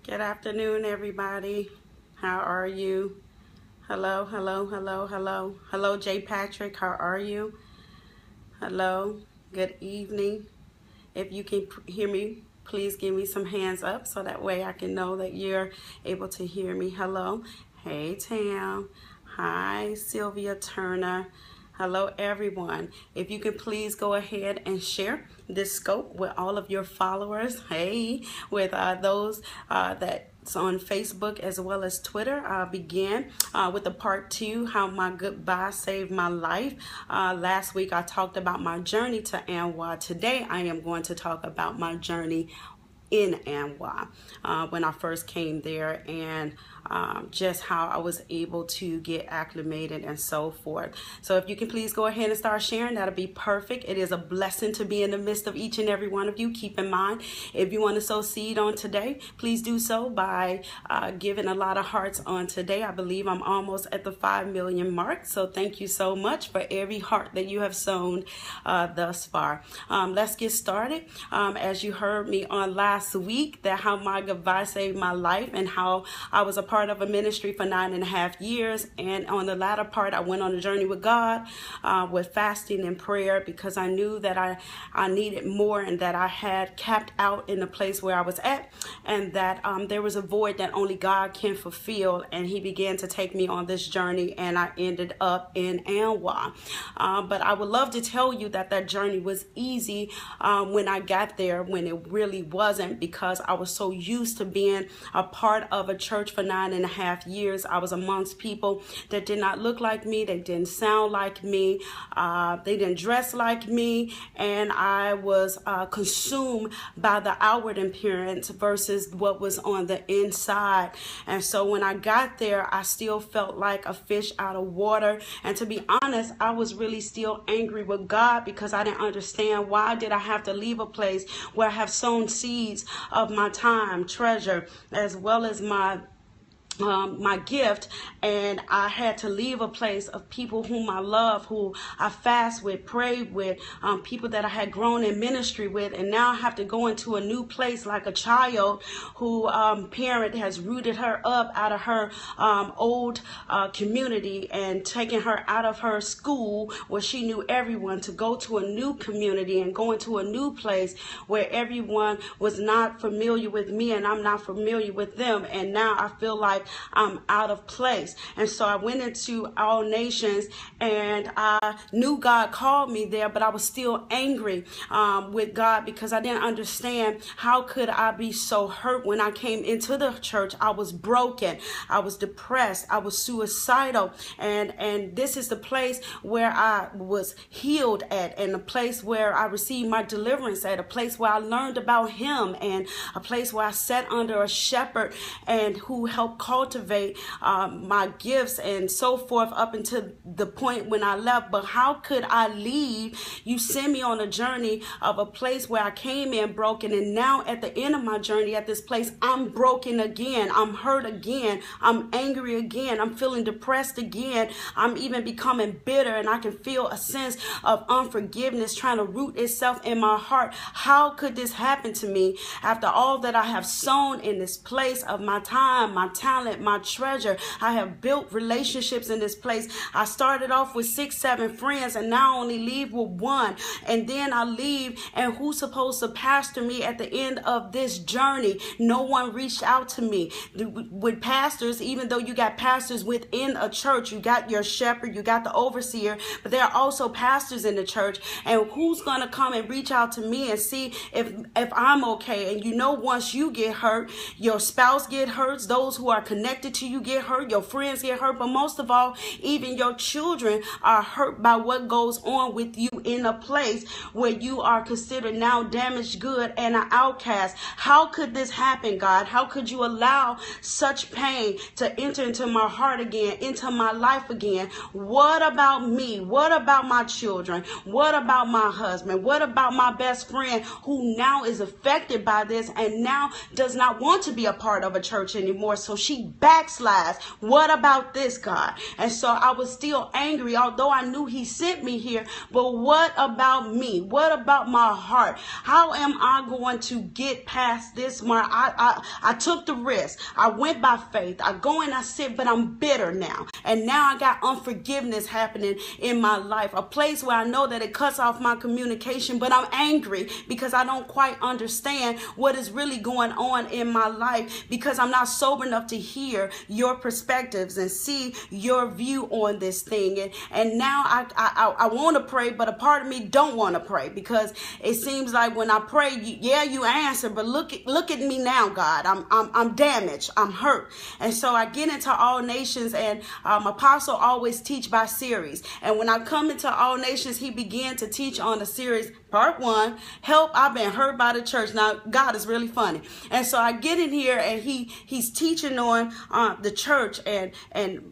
Good afternoon, everybody. How are you? Hello, hello, hello, hello. Hello, J. Patrick. How are you? Hello. Good evening. If you can hear me, please give me some hands up so that way I can know that you're able to hear me. Hello. Hey, Tam. Hi, Sylvia Turner. Hello, everyone. If you could please go ahead and share this scope with all of your followers. Hey, with those that's on Facebook as well as Twitter. I'll begin with the part 2, how my goodbye saved my life. Last week I talked about my journey to ANWA. Today I am going to talk about my journey in ANWA when I first came there, and just how I was able to get acclimated and so forth. So if you can please go ahead and start sharing, that'll be perfect. It is a blessing to be in the midst of each and every one of you. Keep in mind, if you want to sow seed on today, please do so by giving a lot of hearts on today. I believe I'm almost at the 5 million mark. So thank you so much for every heart that you have sown thus far. Let's get started. As you heard me on last week, that how my goodbye saved my life, and how I was a part of a ministry for 9.5 years, and on the latter part I went on a journey with God with fasting and prayer, because I knew that I needed more, and that I had capped out in the place where I was at, and that there was a void that only God can fulfill. And he began to take me on this journey, and I ended up in ANWA. But I would love to tell you that that journey was easy when I got there, when it really wasn't, because I was so used to being a part of a church for 9.5 years. I was amongst people that did not look like me, they didn't sound like me, they didn't dress like me, and I was consumed by the outward appearance versus what was on the inside. And so when I got there, I still felt like a fish out of water. And to be honest, I was really still angry with God, because I didn't understand, why did I have to leave a place where I have sown seeds of my time, treasure, as well as my gift, and I had to leave a place of people whom I love, who I fast with, prayed with, people that I had grown in ministry with, and now I have to go into a new place like a child who parent has rooted her up out of her old community and taken her out of her school where she knew everyone, to go to a new community and go into a new place where everyone was not familiar with me and I'm not familiar with them. And now I feel like I'm out of place. And so I went into All Nations, and I knew God called me there, but I was still angry with God, because I didn't understand, how could I be so hurt when I came into the church? I was broken, I was depressed, I was suicidal, and this is the place where I was healed at, and a place where I received my deliverance at, a place where I learned about him, and a place where I sat under a shepherd and who helped cultivate my gifts and so forth up until the point when I left. But how could I leave? You send me on a journey of a place where I came in broken, and now at the end of my journey at this place, I'm broken again, I'm hurt again, I'm angry again, I'm feeling depressed again, I'm even becoming bitter, and I can feel a sense of unforgiveness trying to root itself in my heart. How could this happen to me after all that I have sown in this place of my time, my talent, my treasure? I have built relationships in this place. I started off with 6-7 friends, and now I only leave with one, and then I leave, and who's supposed to pastor me at the end of this journey? No one reached out to me. With pastors, even though you got pastors within a church, you got your shepherd, you got the overseer, but there are also pastors in the church, and who's going to come and reach out to me and see if I'm okay? And you know, once you get hurt, your spouse get hurt, those who are connected to you get hurt, your friends get hurt, but most of all, even your children are hurt by what goes on with you in a place where you are considered now damaged good and an outcast. How could this happen, God? How could you allow such pain to enter into my heart again, into my life again? What about me? What about my children? What about my husband? What about my best friend, who now is affected by this and now does not want to be a part of a church anymore? So she backslides. What about this, God? And so I was still angry, although I knew he sent me here. But what about me? What about my heart? How am I going to get past this mark? I took the risk. I went by faith. I go and I sit, but I'm bitter now. And now I got unforgiveness happening in my life. A place where I know that it cuts off my communication, but I'm angry because I don't quite understand what is really going on in my life, because I'm not sober enough to hear your perspectives and see your view on this thing. And now I want to pray, but a part of me don't want to pray, because it seems like when I pray, you answer, but look at me now, God. I'm damaged. I'm hurt. And so I get into All Nations, and Apostle always teach by series. And when I come into All Nations, he began to teach on the series, part 1, help, I've been hurt by the church. Now, God is really funny. And so I get in here, and he's teaching on the church and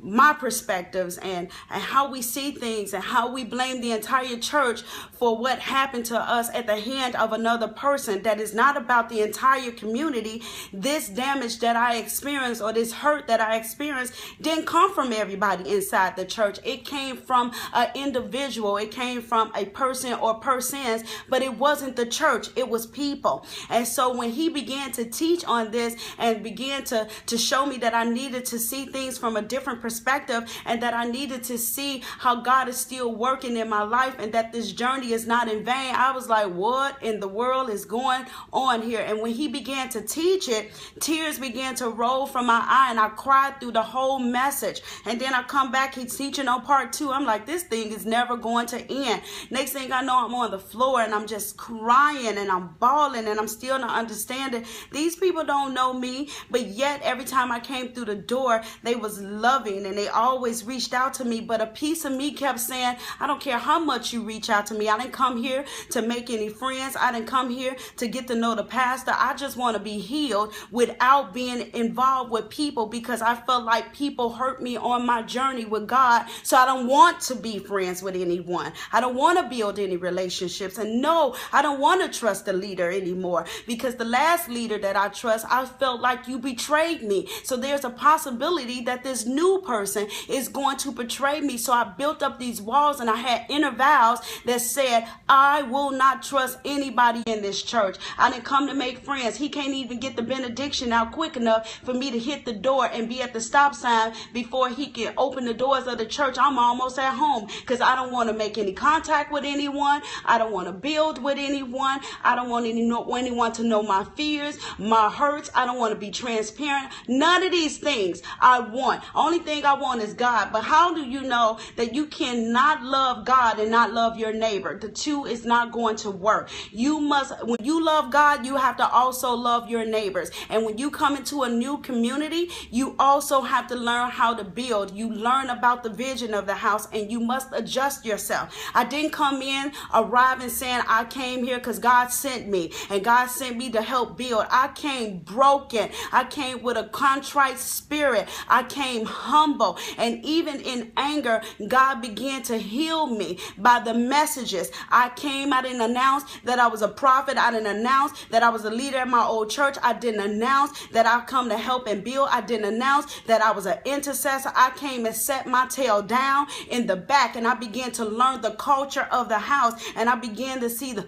my perspectives and how we see things, and how we blame the entire church for what happened to us at the hand of another person. That is not about the entire community. This damage that I experienced, or this hurt that I experienced, didn't come from everybody inside the church. It came from an individual. It came from a person or persons, but it wasn't the church. It was people. And so when he began to teach on this and began to show me that I needed to see things from a different perspective, and that I needed to see how God is still working in my life, and that this journey is not in vain, I was like, what in the world is going on here? And when he began to teach it, tears began to roll from my eye, and I cried through the whole message. And then I come back, he's teaching on part 2. I'm like, this thing is never going to end. Next thing I know, I'm on the floor, and I'm just crying, and I'm bawling, and I'm still not understanding. These people don't know me, but yet every time I came through the door, they was loving, and they always reached out to me. But a piece of me kept saying, I don't care how much you reach out to me. I didn't come here to make any friends. I didn't come here to get to know the pastor. I just want to be healed without being involved with people, because I felt like people hurt me on my journey with God. So I don't want to be friends with anyone. I don't want to build any relationships. And no, I don't want to trust the leader anymore, because the last leader that I trust, I felt like you betrayed me. So there's a possibility that this new person is going to betray me. So I built up these walls, and I had inner vows that said, I will not trust anybody in this church. I didn't come to make friends. He can't even get the benediction out quick enough for me to hit the door and be at the stop sign before he can open the doors of the church. I'm almost at home, because I don't want to make any contact with anyone. I don't want to build with anyone. I don't want anyone to know my fears, my hurts. I don't want to be transparent. None of these things I want. Only thing I want is God. But how do you know that you cannot love God and not love your neighbor? The two is not going to work. You must, when you love God, you have to also love your neighbors. And when you come into a new community, you also have to learn how to build. You learn about the vision of the house, and you must adjust yourself. I didn't come in arriving saying I came here because God sent me, and God sent me to help build. I came broken. I came with a contrite spirit. I came humble. And even in anger, God began to heal me by the messages. I didn't announce that I was a prophet. I didn't announce that I was a leader at my old church. I didn't announce that I come to help and build. I didn't announce that I was an intercessor. I came and set my tail down in the back, and I began to learn the culture of the house, and I began to see the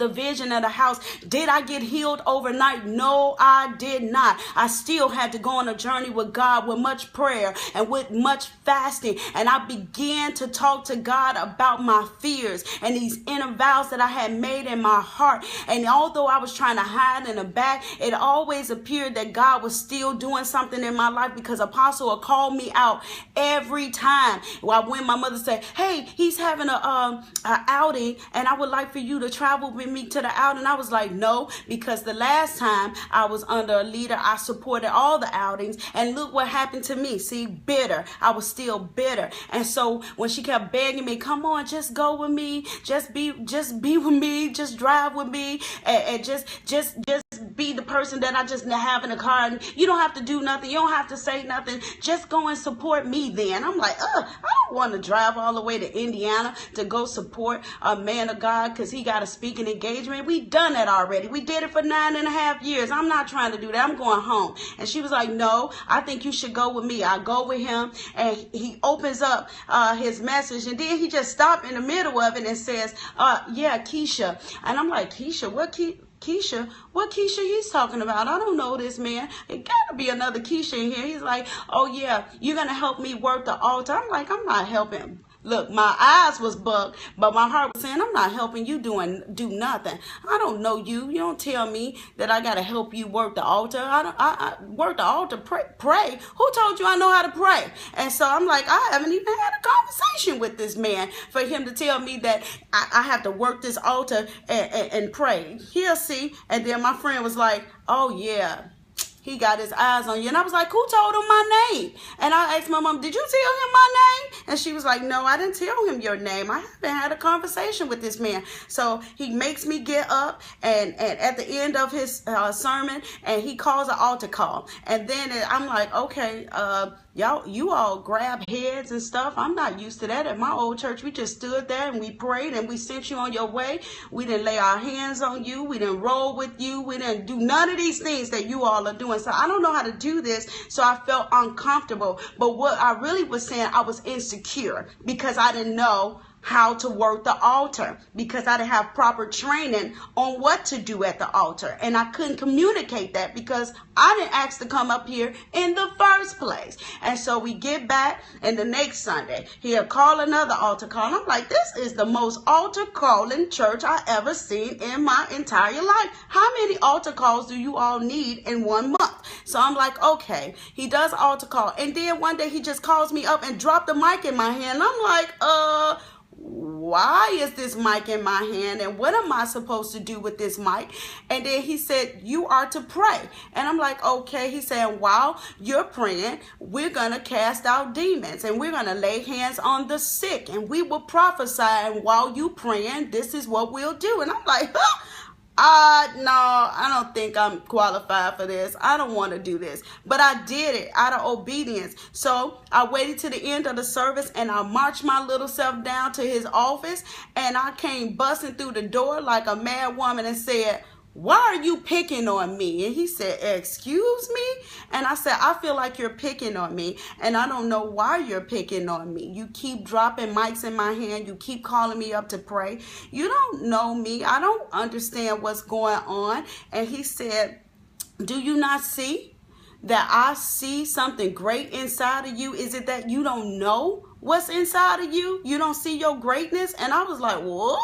vision of the house. Did I get healed overnight? No, I did not. I still had to go on a journey with God, with much prayer and with much fasting. And I began to talk to God about my fears and these inner vows that I had made in my heart. And although I was trying to hide in the back, it always appeared that God was still doing something in my life, because Apostle would call me out every time. When my mother said, hey, he's having a outing, and I would like for you to travel with me to the outing. I was like, no, because the last time I was under a leader, I supported all the outings, and look what happened to me. See, bitter. I was still bitter. And so when she kept begging me, come on, just go with me, just be with me, just drive with me, and just be the person that I just have in the car, and you don't have to do nothing. You don't have to say nothing. Just go and support me then. I'm like, I don't want to drive all the way to Indiana to go support a man of God because he got a speaking engagement. We done that already. We did it for 9.5 years. I'm not trying to do that. I'm going home. And she was like, no, I think you should go with me. I go with him, and he opens up his message, and then he just stopped in the middle of it and says, yeah, Keisha. And I'm like, Keisha, what Keisha? What Keisha he's talking about? I don't know this man. It gotta be another Keisha in here. He's like, oh yeah, you're gonna help me work the altar. I'm like, I'm not helping. Look, my eyes was bugged, but my heart was saying, I'm not helping you do nothing. I don't know you. You don't tell me that I got to help you work the altar. I work the altar, pray. Who told you I know how to pray? And so I'm like, I haven't even had a conversation with this man for him to tell me that I have to work this altar and pray. He'll see. And then my friend was like, oh, yeah. He got his eyes on you. And I was like, who told him my name? And I asked my mom, did you tell him my name? And she was like, no, I didn't tell him your name. I haven't had a conversation with this man. So he makes me get up, and at the end of his sermon, and he calls an altar call. And then I'm like, okay, you all grab heads and stuff. I'm not used to that. At my old church, we just stood there and we prayed and we sent you on your way. We didn't lay our hands on you. We didn't roll with you. We didn't do none of these things that you all are doing. So I don't know how to do this. So I felt uncomfortable. But what I really was saying, I was insecure because I didn't know how to work the altar, because I didn't have proper training on what to do at the altar. And I couldn't communicate that because I didn't ask to come up here in the first place. And so we get back, and the next Sunday, he'll call another altar call. And I'm like, this is the most altar calling church I ever seen in my entire life. How many altar calls do you all need in 1 month? So I'm like, okay, he does altar call. And then one day he just calls me up and dropped the mic in my hand. I'm like, why is this mic in my hand, and what am I supposed to do with this mic? And then he said, you are to pray. And I'm like, okay. He said, while you're praying, we're going to cast out demons, and we're going to lay hands on the sick, and we will prophesy. And while you praying, this is what we'll do. And I'm like, no, I don't think I'm qualified for this. I don't want to do this. But I did it out of obedience. So I waited to the end of the service, and I marched my little self down to his office, and I came busting through the door like a mad woman and said, why are you picking on me? And he said, excuse me? And I said, I feel like you're picking on me, and I don't know why you're picking on me. You keep dropping mics in my hand. You keep calling me up to pray. You don't know me. I don't understand what's going on. And he said, do you not see that I see something great inside of you? Is it that you don't know what's inside of you? You don't see your greatness? And I was like, what?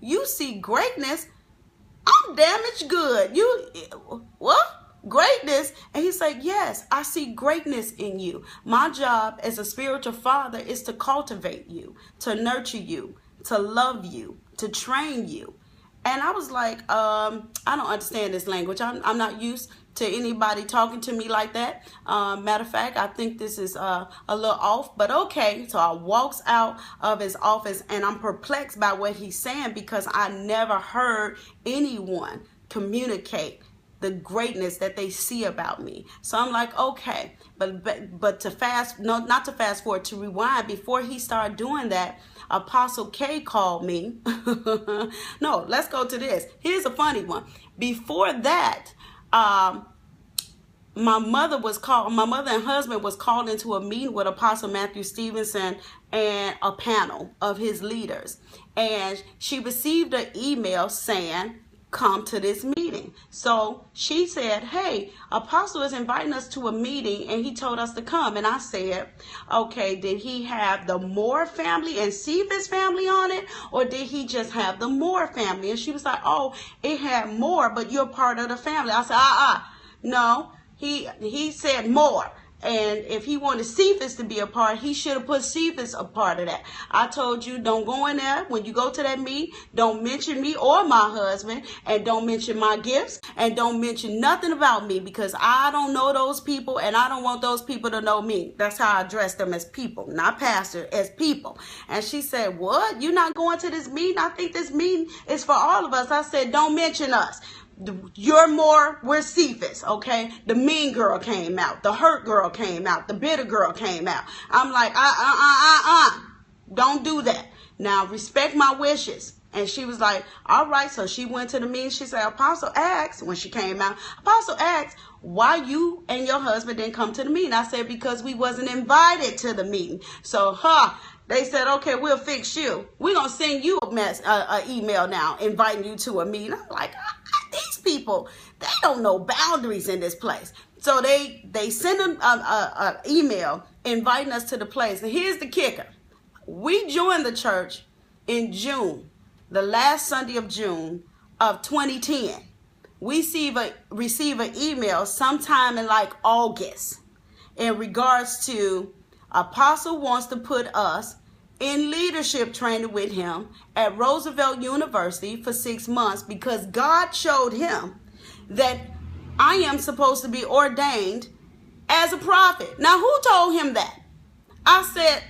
You see greatness? I'm damaged good. What? Greatness? And he's like, yes, I see greatness in you. My job as a spiritual father is to cultivate you, to nurture you, to love you, to train you. And I was like, I don't understand this language. I'm not used to anybody talking to me like that. Matter of fact, I think this is a little off, but okay. So I walks out of his office, and I'm perplexed by what he's saying, because I never heard anyone communicate the greatness that they see about me. So I'm like, okay, but not to fast forward, to rewind, before he started doing that, Apostle K called me. No, let's go to this. Here's a funny one. Before that, my mother and husband was called into a meeting with Apostle Matthew Stevenson and a panel of his leaders. And she received an email saying, come to this meeting. So she said, hey, Apostle is inviting us to a meeting, and he told us to come. And I said, okay, did he have the Moore family and Cephus family on it, or did he just have the Moore family? And she was like, oh, it had Moore, but you're part of the family. I said, no, he said Moore. And if he wanted Cephus to be a part, he should have put Cephus a part of that. I told you, don't go in there. When you go to that meeting, don't mention me or my husband, and don't mention my gifts, and don't mention nothing about me, because I don't know those people, and I don't want those people to know me. That's how I address them, as people, not pastor, as people. And she said, what? You're not going to this meeting? I think this meeting is for all of us. I said, don't mention us. You're more mscephus, okay? The mean girl came out. The hurt girl came out. The bitter girl came out. I'm like, don't do that. Now, respect my wishes. And she was like, all right. So she went to the meeting. She said, Apostle asked, when she came out, Apostle asked, why you and your husband didn't come to the meeting? I said, because we wasn't invited to the meeting. So, they said, okay, we'll fix you. We're going to send you a email now inviting you to a meeting. I'm like, these people, they don't know boundaries in this place. So they sent an email inviting us to the place. And here's the kicker. We joined the church in June, the last Sunday of June of 2010. We receive an email sometime in like August in regards to Apostle wants to put us in leadership training with him at Roosevelt University for 6 months because God showed him that I am supposed to be ordained as a prophet. Now, who told him that? I said,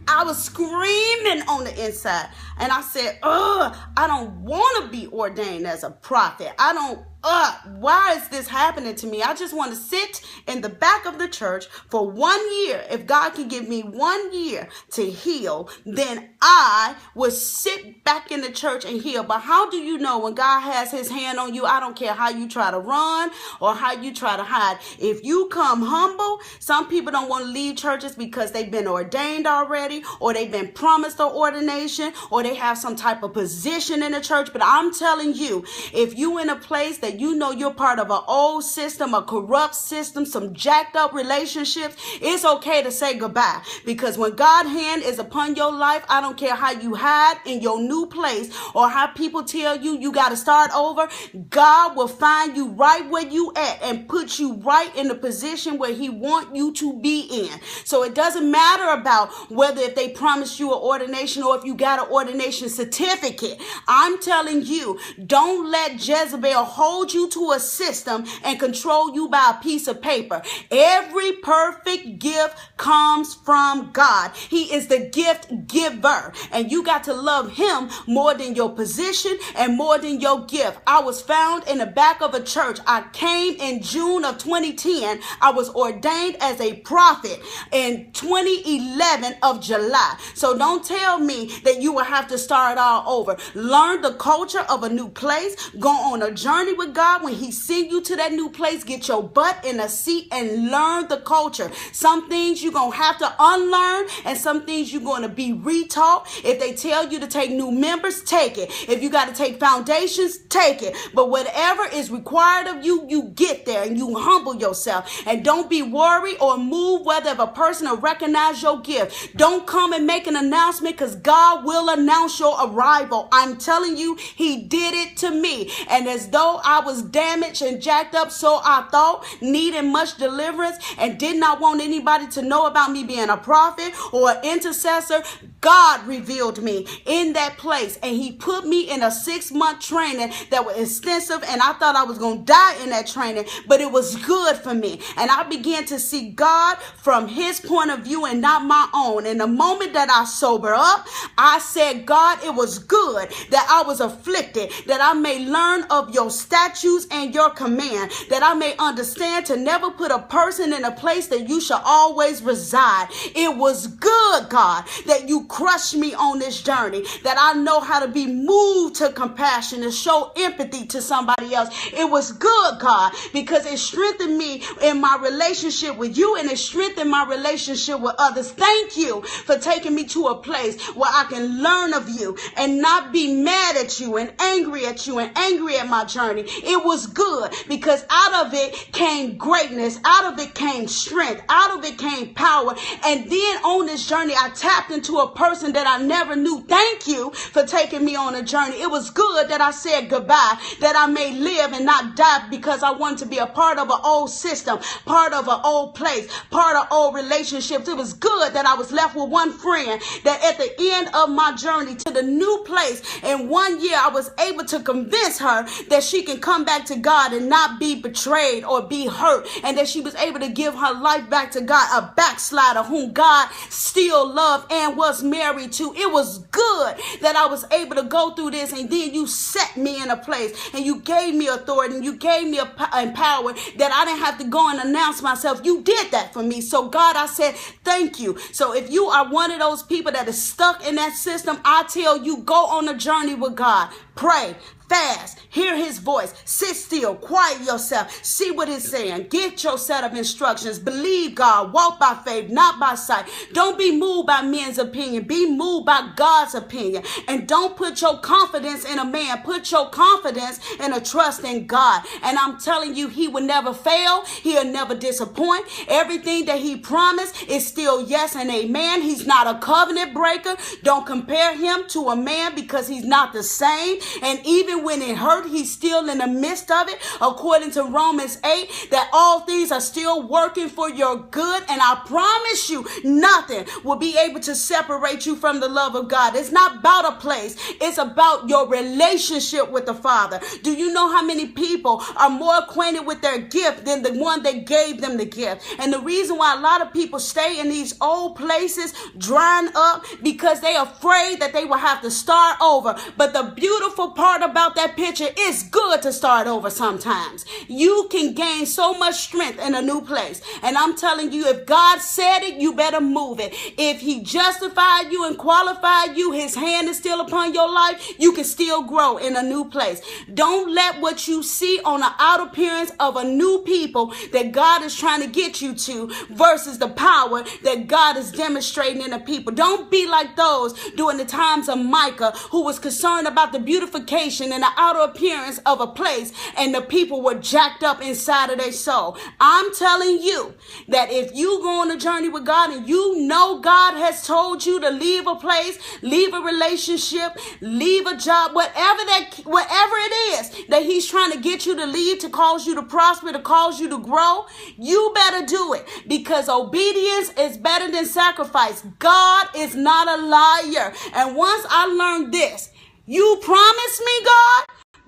I was screaming on the inside. And I said, I don't want to be ordained as a prophet. Why is this happening to me? I just want to sit in the back of the church for 1 year. If God can give me 1 year to heal, then I will sit back in the church and heal. But how do you know when God has his hand on you? I don't care how you try to run or how you try to hide. If you come humble, some people don't want to leave churches because they've been ordained already, or they've been promised an ordination, or they have some type of position in the church. But I'm telling you, if you in a place that you know you're part of an old system, a corrupt system, some jacked up relationships, it's okay to say goodbye. Because when God's hand is upon your life, I don't care how you hide in your new place or how people tell you you got to start over. God will find you right where you at and put you right in the position where he want you to be in. So it doesn't matter about whether if they promise you an ordination or if you got an ordination certificate. I'm telling you, don't let Jezebel hold you to a system and control you by a piece of paper. Every perfect gift comes from God. He is the gift giver, and you got to love him more than your position and more than your gift. I was found in the back of a church. I came in June of 2010. I was ordained as a prophet in 2011 of July. So don't tell me that you will have to start all over. Learn the culture of a new place. Go on a journey with God. When he send you to that new place, get your butt in a seat and learn the culture. Some things you're going to have to unlearn, and some things you're going to be retaught. If they tell you to take new members, take it. If you got to take foundations, take it. But whatever is required of you, you get there and you humble yourself. And don't be worried or moved whether if a person will recognize your gift. Don't come and make an announcement, because God will announce your arrival. I'm telling you, he did it to me. And as though I was damaged and jacked up, so I thought, needing much deliverance, and did not want anybody to know about me being a prophet or an intercessor, God revealed me in that place, and he put me in a 6-month training that was extensive, and I thought I was going to die in that training, but it was good for me. And I began to see God from his point of view and not my own. And the moment that I sober up, I said, God, it was good that I was afflicted, that I may learn of your statutes and your command, that I may understand to never put a person in a place that you shall always reside. It was good, God, that you crushed me on this journey, that I know how to be moved to compassion and show empathy to somebody else. It was good, God, because it strengthened me in my relationship with you, and it strengthened my relationship with others. Thank you for taking me to a place where I can learn of you and not be mad at you and angry at you and angry at my journey. It was good because out of it came greatness. Out of it came strength. Out of it came power. And then on this journey, I tapped into a person that I never knew. Thank you for taking me on a journey. It was good that I said goodbye, that I may live and not die, because I wanted to be a part of an old system, part of an old place, part of old relationships. It was good that I was left with one friend, that at the end of my journey to the new place in 1 year, I was able to convince her that she can come back to God and not be betrayed or be hurt, and that she was able to give her life back to God, a backslider whom God still loved and was married to. It was good that I was able to go through this, and then you set me in a place and you gave me authority and you gave me power that I didn't have to go and announce myself. You did that for me. So God, I said, thank you. So if you are one of those people that is stuck in that system, I tell you, go on a journey with God. Pray. Fast, hear his voice, sit still, quiet yourself, see what he's saying, get your set of instructions, believe God, walk by faith, not by sight. Don't be moved by men's opinion, be moved by God's opinion. And don't put your confidence in a man, put your confidence and a trust in God. And I'm telling you, he will never fail, he'll never disappoint. Everything that he promised is still yes and amen. He's not a covenant breaker. Don't compare him to a man, because he's not the same. And even when it hurt, he's still in the midst of it, according to Romans 8, that all things are still working for your good. And I promise you, nothing will be able to separate you from the love of God. It's not about a place. It's about your relationship with the Father. Do you know how many people are more acquainted with their gift than the one that gave them the gift? And the reason why a lot of people stay in these old places, drying up, because they're afraid that they will have to start over. But the beautiful part about that picture, it's good to start over sometimes. You can gain so much strength in a new place. And I'm telling you, if God said it, you better move it. If he justified you and qualified you, his hand is still upon your life, you can still grow in a new place. Don't let what you see on the out appearance of a new people that God is trying to get you to versus the power that God is demonstrating in the people. Don't be like those during the times of Micah, who was concerned about the beautification and the outer appearance of a place, and the people were jacked up inside of their soul. I'm telling you that if you go on a journey with God and you know God has told you to leave a place, leave a relationship, leave a job, whatever it is that he's trying to get you to leave, to cause you to prosper, to cause you to grow, you better do it, because obedience is better than sacrifice. God is not a liar. And once I learned this, you promised me, God,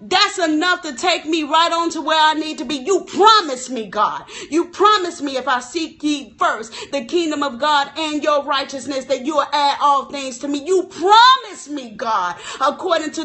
that's enough to take me right on to where I need to be. You promised me, God. You promised me, if I seek ye first the kingdom of God and your righteousness, that you will add all things to me. You promised me, God, according to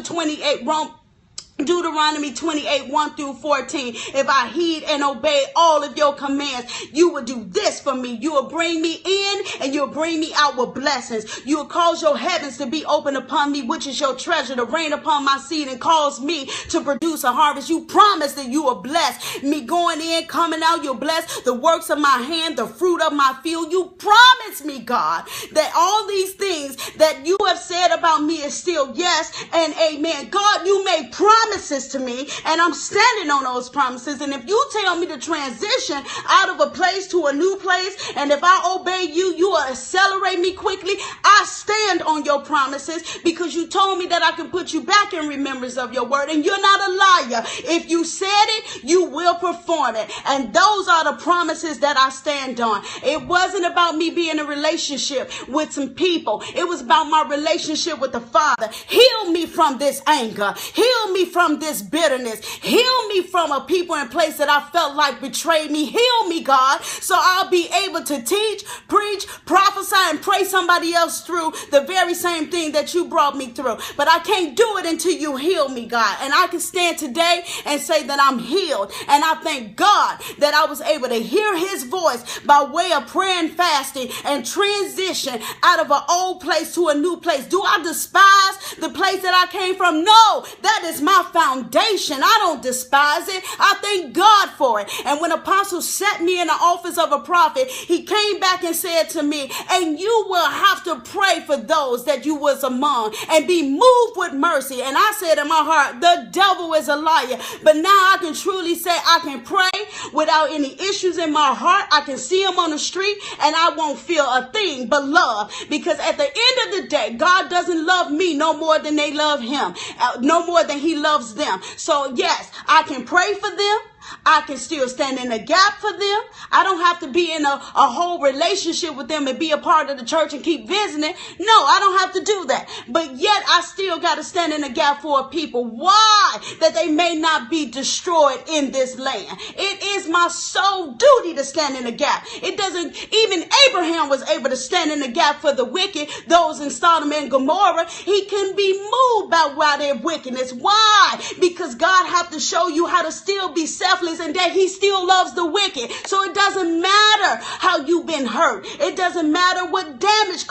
Deuteronomy 28, 1 through 14. If I heed and obey all of your commands, you will do this for me. You will bring me in and you'll bring me out with blessings. You will cause your heavens to be open upon me, which is your treasure, to rain upon my seed and cause me to produce a harvest. You promised that you will bless me going in, coming out. You'll bless the works of my hand, the fruit of my field. You promised me, God, that all these things that you have said about me is still yes and amen. God, you made promises to me, and I'm standing on those promises. And if you tell me to transition out of a place to a new place, and if I obey you, you will accelerate me quickly, I stand on your promises, because you told me that I can put you back in remembrance of your word, and you're not a liar. If you said it, you will perform it. And those are the promises that I stand on. It wasn't about me being in a relationship with some people. It was about my relationship with the Father. Heal me from this anger. Heal me from this bitterness. Heal me from a people and place that I felt like betrayed me. Heal me, God, so I'll be able to teach, preach, prophesy, and pray somebody else through the very same thing that you brought me through. But I can't do it until you heal me, God. And I can stand today and say that I'm healed. And I thank God that I was able to hear his voice by way of prayer and fasting and transition out of an old place to a new place. Do I despise the place that I came from? No, that is my foundation. I don't despise it. I thank God for it. And when Apostle set me in the office of a prophet, he came back and said to me, and you will have to pray for those that you was among and be moved with mercy. And I said in my heart, the devil is a liar. But now I can truly say I can pray without any issues in my heart. I can see him on the street and I won't feel a thing but love, because at the end of the day, God doesn't love me no more than they love him, no more than he loves them. So yes, I can pray for them. I can still stand in the gap for them. I don't have to be in a whole relationship with them and be a part of the church and keep visiting. No, I don't have to do that. But yet I still got to stand in the gap for a people. Why? That they may not be destroyed in this land. It is my sole duty to stand in the gap. It doesn't, even Abraham was able to stand in the gap for the wicked, those in Sodom and Gomorrah. He couldn't be moved by their wickedness. Why? Because God have to show you how to still be selfless and that he still loves the wicked. So it doesn't matter how you've been hurt. It doesn't matter what damage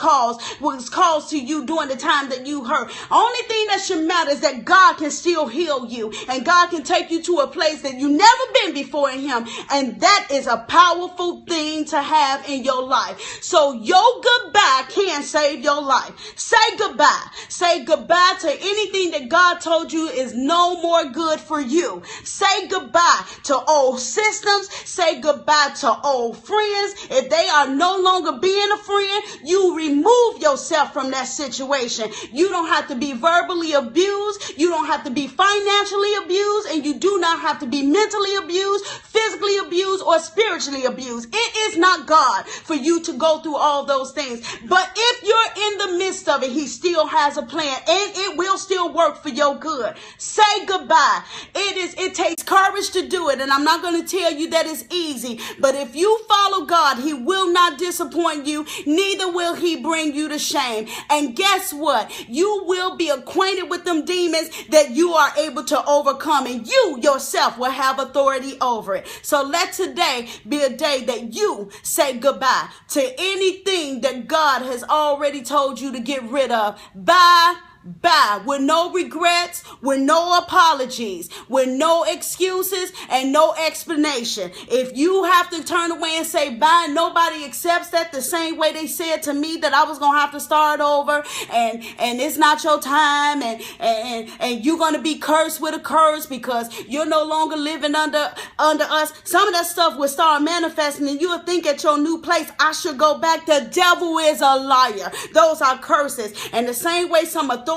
was caused to you during the time that you hurt. Only thing that should matter is that God can still heal you, and God can take you to a place that you've never been before in him. And that is a powerful thing to have in your life. So your goodbye can save your life. Say goodbye. Say goodbye to anything that God told you is no more good for you. Say goodbye to old systems. Say goodbye to old friends. If they are no longer being a friend, you remove yourself from that situation. You don't have to be verbally abused. You don't have to be financially abused, and you do not have to be mentally abused, physically abused, or spiritually abused. It is not God for you to go through all those things. But if you're in the midst of it, he still has a plan, and it will still work for your good. Say goodbye. It takes courage to do it, and I'm not going to tell you that it's easy. But if you follow God, he will not disappoint you, neither will he bring you to shame. And guess what? You will be acquainted with them demons that you are able to overcome, and you yourself will have authority over it. So let today be a day that you say goodbye to anything that God has already told you to get rid of. Bye. With no regrets, with no apologies, with no excuses, and no explanation. If you have to turn away and say bye, nobody accepts that the same way they said to me that I was going to have to start over, and it's not your time, and you're going to be cursed with a curse because you're no longer living under us. Some of that stuff will start manifesting, and you'll think at your new place, I should go back. The devil is a liar. Those are curses. And the same way some authority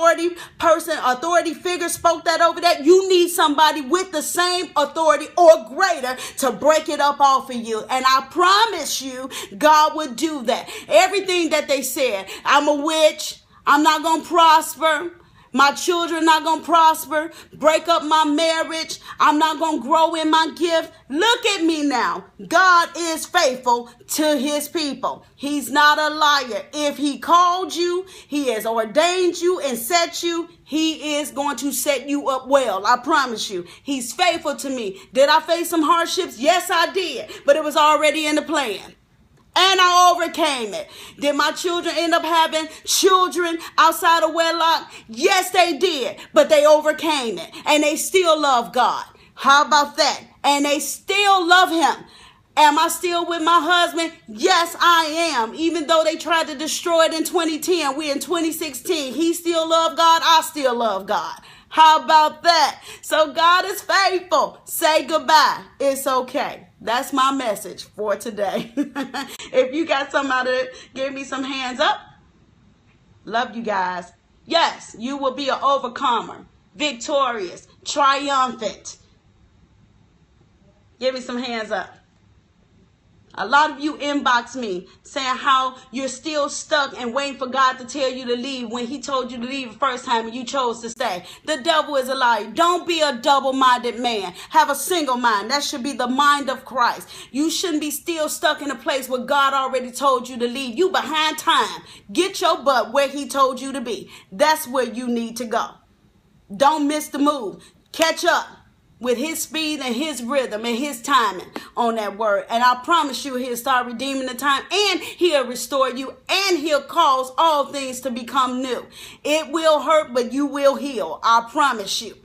figure spoke that over that, you need somebody with the same authority or greater to break it up off of you. And I promise you, God would do that. Everything that they said, I'm a witch, I'm not going to prosper, my children not going to prosper, break up my marriage, I'm not going to grow in my gift. Look at me now. God is faithful to his people. He's not a liar. If he called you, he has ordained you and set you, he is going to set you up well. I promise you. He's faithful to me. Did I face some hardships? Yes, I did. But it was already in the plan. And I overcame it. Did my children end up having children outside of wedlock? Yes, they did. But they overcame it. And they still love God. How about that? And they still love him. Am I still with my husband? Yes, I am. Even though they tried to destroy it in 2010, we're in 2016. He still loved God. I still love God. How about that? So God is faithful. Say goodbye. It's okay. That's my message for today. If you got something out of it, give me some hands up. Love you guys. Yes, you will be an overcomer, victorious, triumphant. Give me some hands up. A lot of you inbox me saying how you're still stuck and waiting for God to tell you to leave when he told you to leave the first time and you chose to stay. The devil is a liar. Don't be a double-minded man. Have a single mind. That should be the mind of Christ. You shouldn't be still stuck in a place where God already told you to leave. You behind time. Get your butt where he told you to be. That's where you need to go. Don't miss the move. Catch up with his speed and his rhythm and his timing on that word. And I promise you, he'll start redeeming the time, and he'll restore you, and he'll cause all things to become new. It will hurt, but you will heal. I promise you.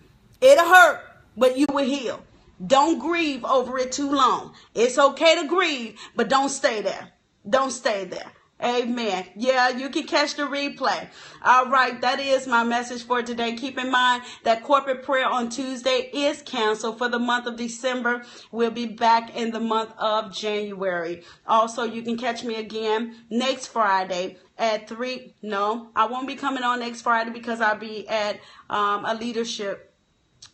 It'll hurt, but you will heal. Don't grieve over it too long. It's okay to grieve, but don't stay there. Don't stay there. Amen. Yeah, you can catch the replay. All right, that is my message for today. Keep in mind that corporate prayer on Tuesday is canceled for the month of December. We'll be back in the month of January. Also, you can catch me again next Friday at 3. No, I won't be coming on next Friday because I'll be at a leadership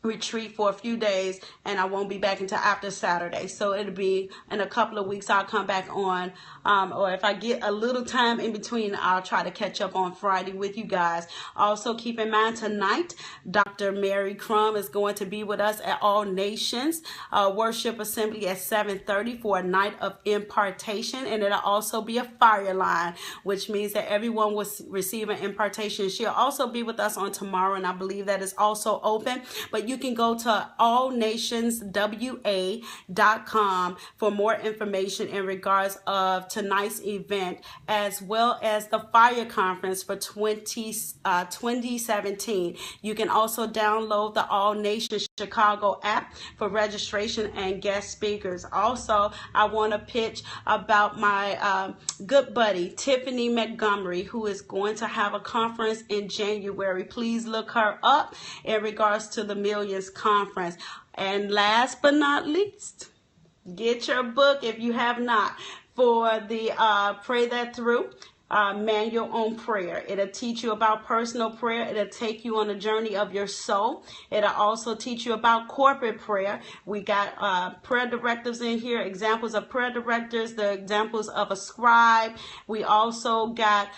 retreat for a few days, and I won't be back until after Saturday. So it'll be in a couple of weeks I'll come back on, or if I get a little time in between, I'll try to catch up on Friday with you guys. Also keep in mind, tonight Dr. Mary Crum is going to be with us at All Nations Worship Assembly at 7:30 for a night of impartation, and it'll also be a fire line, which means that everyone will receive an impartation. She'll also be with us on tomorrow, and I believe that is also open, but you can go to allnationswa.com for more information in regards of tonight's event, as well as the fire conference for 2017. You can also download the All Nations Chicago app for registration and guest speakers. Also, I want to pitch about my good buddy Tiffany Montgomery, who is going to have a conference in January. Please look her up in regards to the Millions Conference. And last but not least, get your book if you have not, for the Pray That Through manual on prayer. It'll teach you about personal prayer. It'll take you on a journey of your soul. It'll also teach you about corporate prayer. We got prayer directives in here, examples of prayer directives, the examples of a scribe. We also got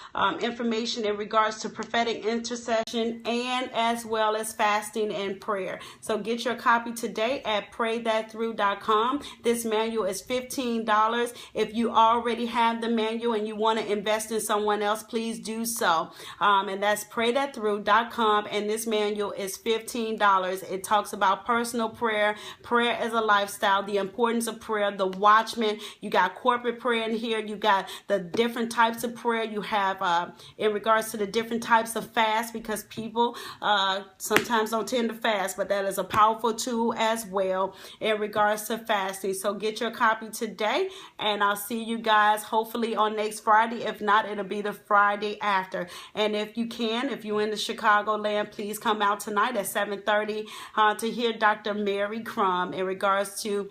information in regards to prophetic intercession, and as well as fasting and prayer. So get your copy today at praythatthrough.com. This manual is $15. If you already have the manual and you want to invest in someone else, please do so. And that's praythatthrough.com, and this manual is $15. It talks about personal prayer, prayer as a lifestyle, the importance of prayer, the watchman. You got corporate prayer in here. You got the different types of prayer. You have in regards to the different types of fast, because people sometimes don't tend to fast, but that is a powerful tool as well in regards to fasting. So get your copy today, and I'll see you guys hopefully on next Friday. If not, it'll be the Friday after. And if you can, if you're in the Chicagoland, please come out tonight at 7:30 to hear Dr. Mary Crum in regards to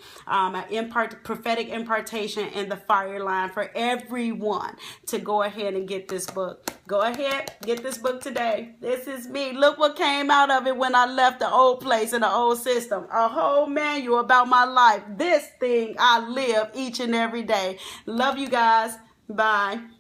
prophetic impartation and the fire line, for everyone to go ahead and get this book. Go ahead, get this book today. This is me. Look what came out of it when I left the old place and the old system. A whole manual about my life. This thing I live each and every day. Love you guys. Bye.